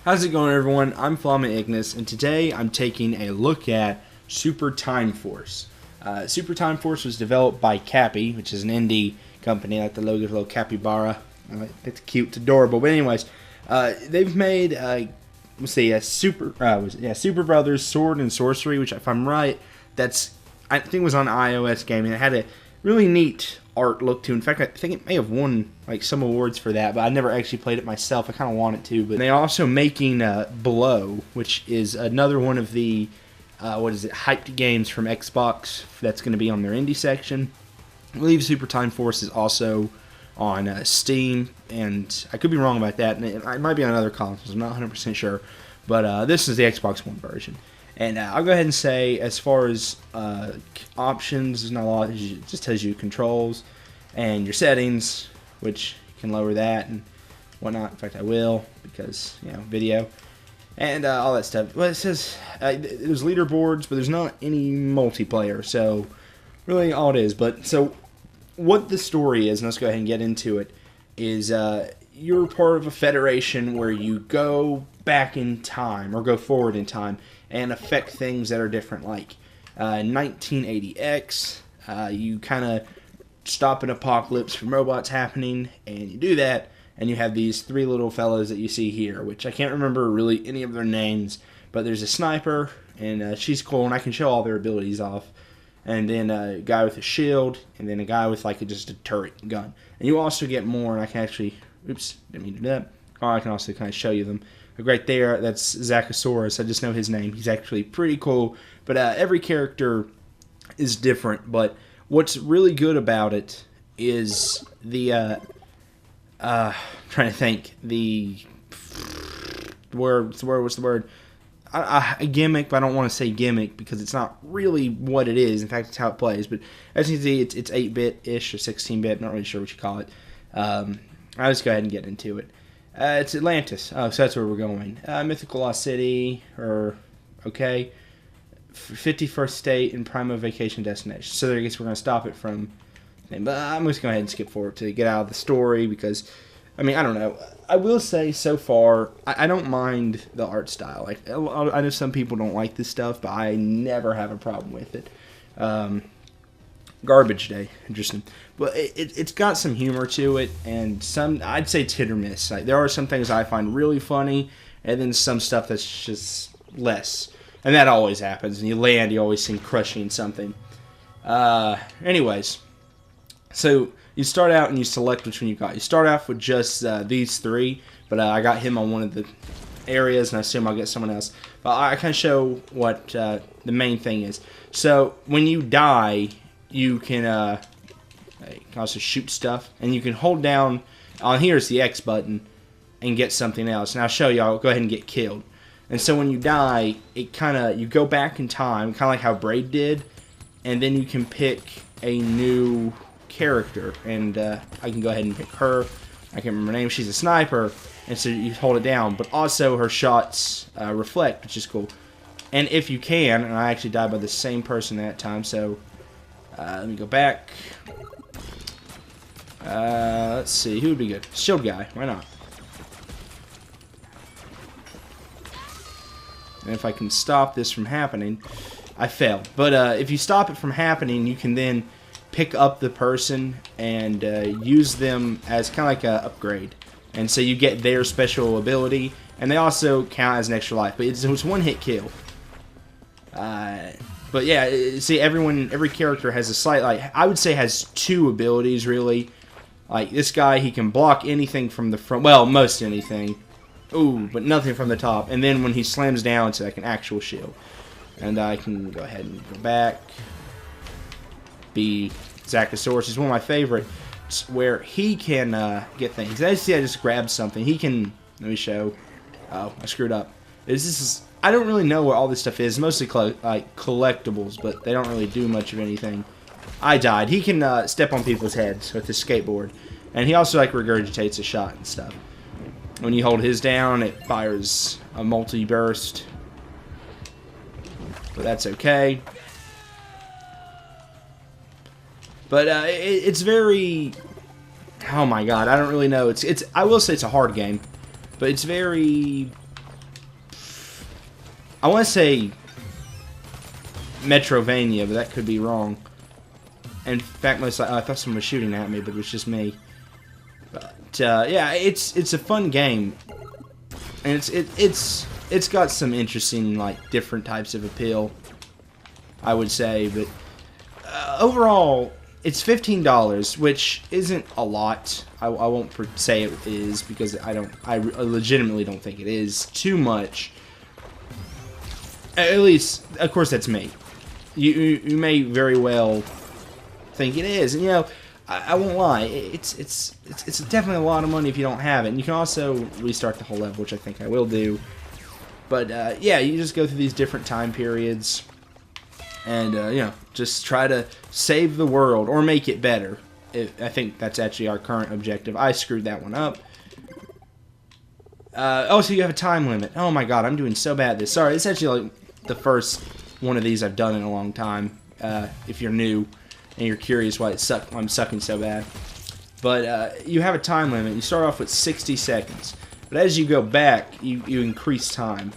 How's it going, everyone? I'm Flamma Ignis, and today I'm taking a look at Super Time Force. Super Time Force was developed by Capy, which is an indie company, like the logo of a little capybara. It's cute, it's adorable. But anyways, they've made Super Brothers Sword and Sorcery, which, if I'm right, I think it was on iOS gaming. It had a really neat art look to. In fact, I think it may have won like some awards for that, but I never actually played it myself. I kind of wanted to. But they're also making Below, which is another one of the hyped games from Xbox that's going to be on their indie section. I believe Super Time Force is also on Steam, and I could be wrong about that. And it might be on other consoles. I'm not 100% sure, but this is the Xbox One version. And I'll go ahead and say, as far as options, there's not a lot. It just tells you controls and your settings, which you can lower that and whatnot. In fact, I will, because, video. And all that stuff. Well, it says there's leaderboards, but there's not any multiplayer. So, really all it is. But, so, what the story is, and let's go ahead and get into it, is you're part of a federation where you go back in time, or go forward in time, and affect things that are different. Like 1980X, you kind of stop an apocalypse from robots happening, and you do that, and you have these three little fellows that you see here, which I can't remember really any of their names, but there's a sniper, and she's cool, and I can show all their abilities off. And then a guy with a shield, and then a guy with like just a turret gun. And you also get more, and I can actually, oops, didn't mean to do that. Or I can also kind of show you them. Like right there, that's Zachosaurus. I just know his name. He's actually pretty cool. But every character is different. But what's really good about it is the, trying to think, what's the word? A gimmick, but I don't want to say gimmick because it's not really what it is. In fact, it's how it plays. But as you can see, it's 8-bit-ish or 16-bit. Not really sure what you call it. I'll just go ahead and get into it. It's Atlantis. Oh, so that's where we're going. Mythical Lost City, okay. 51st State and Primo Vacation Destination. So I guess we're going to stop it from... But I'm just going to go ahead and skip forward to get out of the story because... I mean, I don't know. I will say, so far, I don't mind the art style. Like, I know some people don't like this stuff, but I never have a problem with it. Garbage Day, interesting. But it's got some humor to it, and I'd say it's hit or miss. Like, there are some things I find really funny, and then some stuff that's just less. And that always happens. And you land, you always seem crushing something. Anyways, so... You start out and you select which one you got. You start off with just these three, but I got him on one of the areas, and I assume I'll get someone else. But I kind of show what the main thing is. So when you die, you can also shoot stuff, and you can hold down on here's the X button and get something else. And I'll show you. I'll go ahead and get killed. And so when you die, you go back in time, kind of like how Braid did, and then you can pick a new character, and I can go ahead and pick her. I can't remember her name. She's a sniper, and so you hold it down, but also her shots reflect, which is cool. And if you can, and I actually died by the same person that time, so let me go back. Let's see, who would be good? Shield guy, why not? And if I can stop this from happening, I failed. But if you stop it from happening, you can then pick up the person and use them as kind of like an upgrade. And so you get their special ability, and they also count as an extra life. But it's one-hit kill. But yeah, see, every character has a slight, like, I would say has two abilities, really. Like, this guy, he can block anything from the front, well, most anything. Ooh, but nothing from the top. And then when he slams down, it's like an actual shield. And I can go ahead and go back. Zachosaurus is one of my favorites, where he can get things. As you see, I just grabbed something. He can, let me show. Oh, I screwed up. I don't really know what all this stuff is. Mostly like collectibles, but they don't really do much of anything. I died. He can step on people's heads with his skateboard, and he also like regurgitates a shot and stuff. When you hold his down, it fires a multi-burst, but that's okay. But it's very, oh my god, I don't really know. I will say it's a hard game, but it's very I want to say Metrovania, but that could be wrong. In fact, I thought someone was shooting at me, but it was just me. But yeah, it's a fun game, and it's got some interesting, like, different types of appeal, I would say. But overall, it's $15, which isn't a lot. I won't say it is, because I legitimately don't think it is too much. At least, of course, that's me. You may very well think it is, and you know, I won't lie. It's definitely a lot of money if you don't have it. And you can also restart the whole level, which I think I will do. But yeah, you just go through these different time periods, and you know, just try to save the world or make it better. I think that's actually our current objective. I screwed that one up. Oh, so you have a time limit. Oh my god, I'm doing so bad at this. Sorry, it's actually like the first one of these I've done in a long time. If you're new and you're curious why I'm sucking so bad. But you have a time limit. You start off with 60 seconds. But as you go back, you increase time.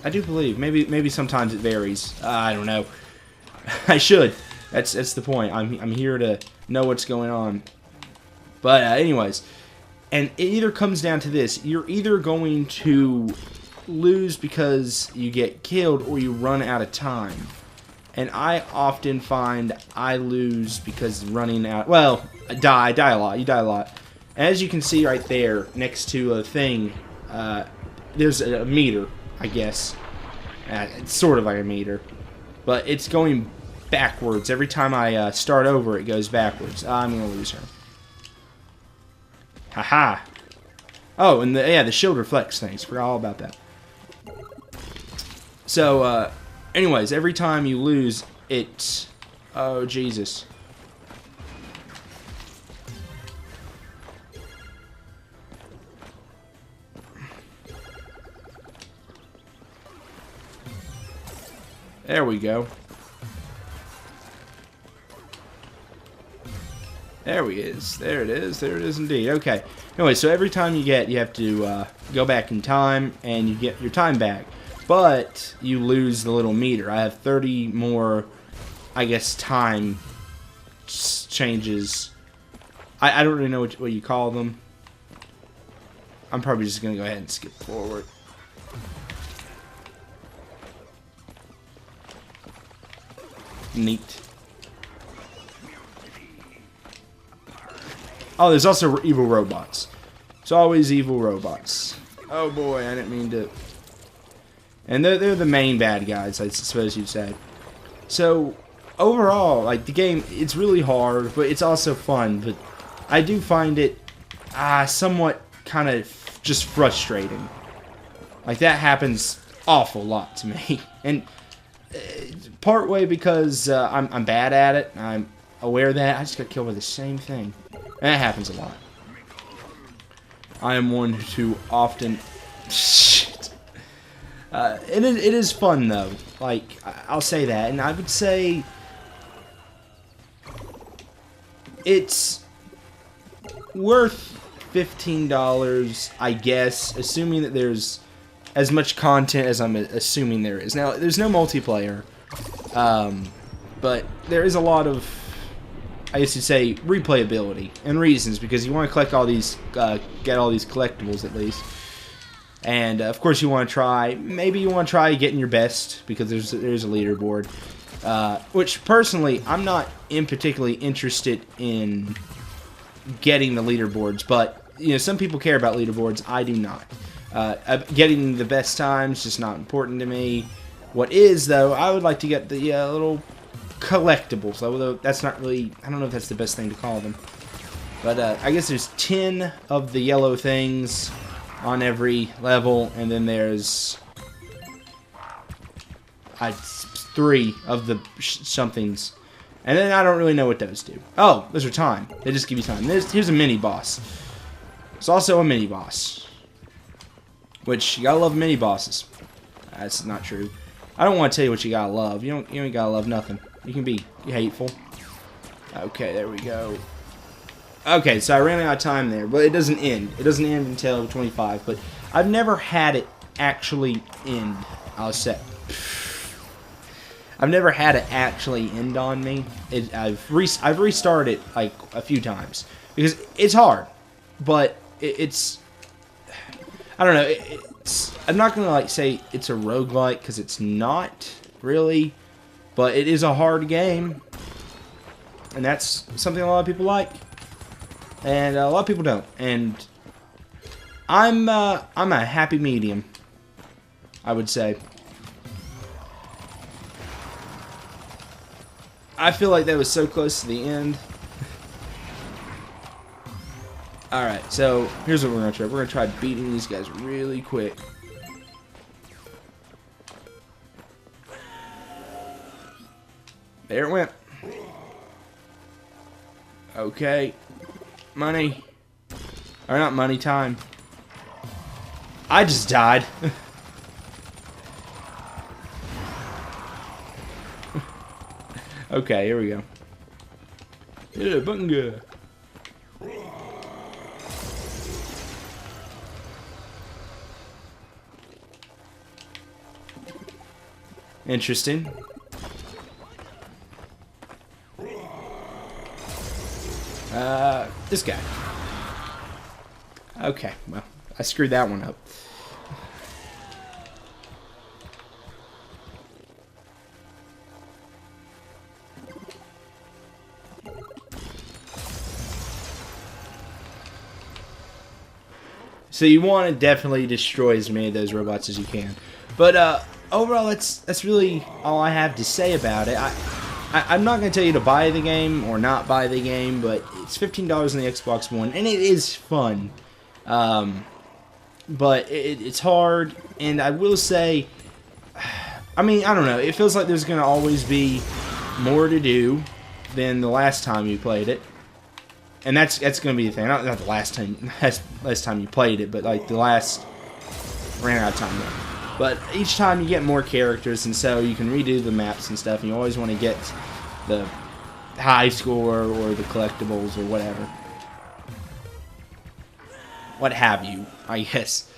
I do believe. Maybe sometimes it varies. I don't know. I should. That's the point. I'm here to know what's going on. But anyways, and it either comes down to this. You're either going to lose because you get killed or you run out of time. And I often find I lose because running out... Well, I die a lot. You die a lot. As you can see right there, next to a thing, there's a meter, I guess. It's sort of like a meter. But it's going backwards. Every time I start over, it goes backwards. I'm going to lose her. Haha. Oh, and the shield reflects things. Forgot all about that. So, anyways, every time you lose, it's... Oh, Jesus. There we go. There we is. There it is. There it is indeed. Okay. Anyway, so every time you have to go back in time, and you get your time back. But you lose the little meter. I have 30 more, I guess, time changes. I don't really know what you call them. I'm probably just going to go ahead and skip forward. Neat. Oh, there's also evil robots. It's always evil robots. Oh boy, I didn't mean to... And they're the main bad guys, I suppose you'd say. So, overall, like, the game, it's really hard, but it's also fun. But I do find it somewhat kind of just frustrating. Like, that happens awful lot to me. And part way because I'm bad at it. I'm aware of that. I just got killed by the same thing. And that happens a lot. I am one who often... Shit. It is fun, though. Like, I'll say that. And I would say... It's worth $15, I guess, assuming that there's as much content as I'm assuming there is. Now, there's no multiplayer, but there is a lot of, I guess you'd say, replayability and reasons, because you want to collect all these, get all these collectibles at least. And of course, you want to try. Maybe you want to try getting your best, because there's a leaderboard. Which personally, I'm not particularly interested in getting the leaderboards, but you know, some people care about leaderboards. I do not. Getting the best times just not important to me. What is, though, I would like to get the little collectibles. Although that's not really, I don't know if that's the best thing to call them. But I guess there's 10 of the yellow things on every level, and then there's 3 of the somethings. And then I don't really know what those do. Oh, those are time. They just give you time. Here's a mini-boss. It's also a mini-boss. Which, you gotta love mini-bosses. That's not true. I don't want to tell you what you gotta love. You ain't gotta love nothing. You can be hateful. Okay, there we go. Okay, so I ran out of time there. But it doesn't end. It doesn't end until 25. But I've never had it actually end, I'll say. I've never had it actually end on me. I've restarted it like a few times because it's hard, but it's I don't know. I'm not gonna like say it's a roguelike because it's not really, but it is a hard game, and that's something a lot of people like, and a lot of people don't. And I'm a happy medium, I would say. I feel like that was so close to the end. Alright, so here's what we're going to try. We're going to try beating these guys really quick. There it went. Okay. Money. Or not money, time. I just died. Okay, here we go. Yeah, bunga. Interesting. This guy. Okay, well, I screwed that one up. So you want to definitely destroy as many of those robots as you can. But overall, that's really all I have to say about it. I'm not going to tell you to buy the game or not buy the game, but it's $15 on the Xbox One, and it is fun. But it's hard, and I will say, I mean, I don't know. It feels like there's going to always be more to do than the last time you played it. And that's going to be the thing. Not the last time you played it, but like the last ran out of time though. But each time you get more characters, and so you can redo the maps and stuff. And you always want to get the high score or the collectibles or whatever, what have you, I guess.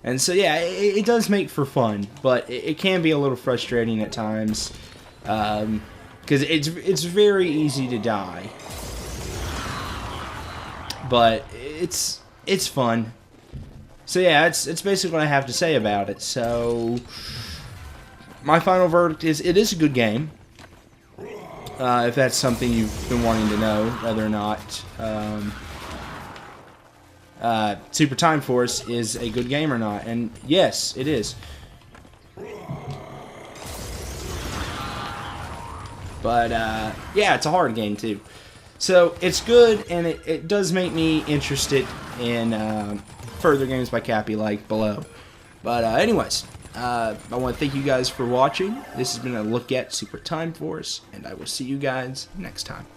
And so yeah, it does make for fun, but it can be a little frustrating at times because it's very easy to die. But it's fun. So yeah, it's basically what I have to say about it. So my final verdict is it is a good game. If that's something you've been wanting to know, whether or not Super Time Force is a good game or not, and yes, it is. But yeah, it's a hard game too. So it's good, and it does make me interested in further games by Capy like below. But anyways, I want to thank you guys for watching. This has been a look at Super Time Force, and I will see you guys next time.